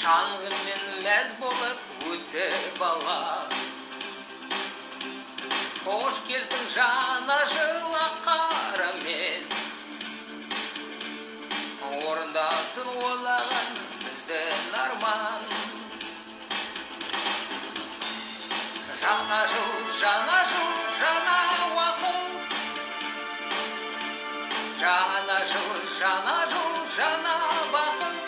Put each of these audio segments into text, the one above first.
шаңғымен мәз болып өтті бала. Қош келдің жана жылы қарамен, орындасын ойлаған біздің арман. Жана жыл, жана уақыт, жана жыл, жана бақыт,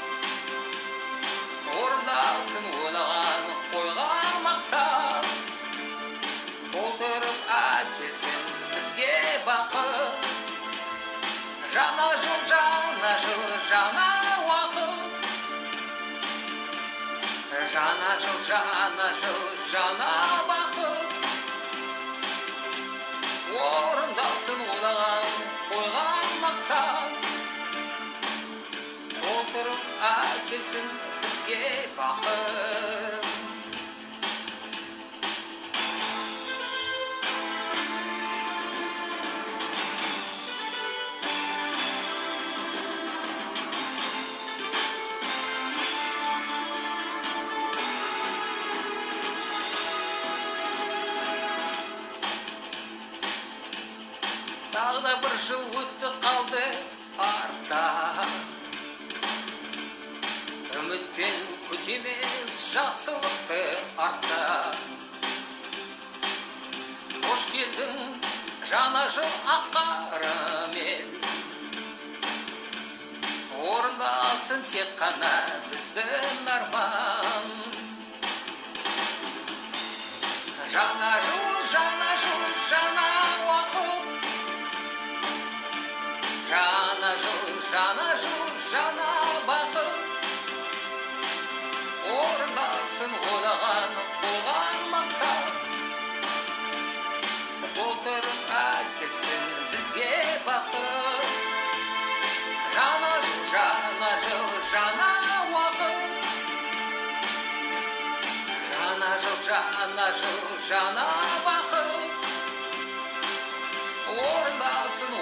орындалсын ойлаған қойған мақсат. Толтырып әкелсін бізге бақыт. Жана жыл, жана уақыт, жана жыл, жана бақыт, орындалсын ойлаған қойған мақсат. Толтырып әкелсін бізге бақыт. Тағы да бір жыл өтті қалды артта, үмітпен күтеміз жақсылықты артта. Қош келдің жана жыл ақ қарамен, орындалсын тек қана біздің арман. Жана жыл, жана уақыт, жана жыл, жана бақыт, орындалсын ойлаған қойған мақсат. Толтырып әкелсін бізге бақыт. Жана жыл, жана уақыт, жана жыл, жана бақыт, орындалсын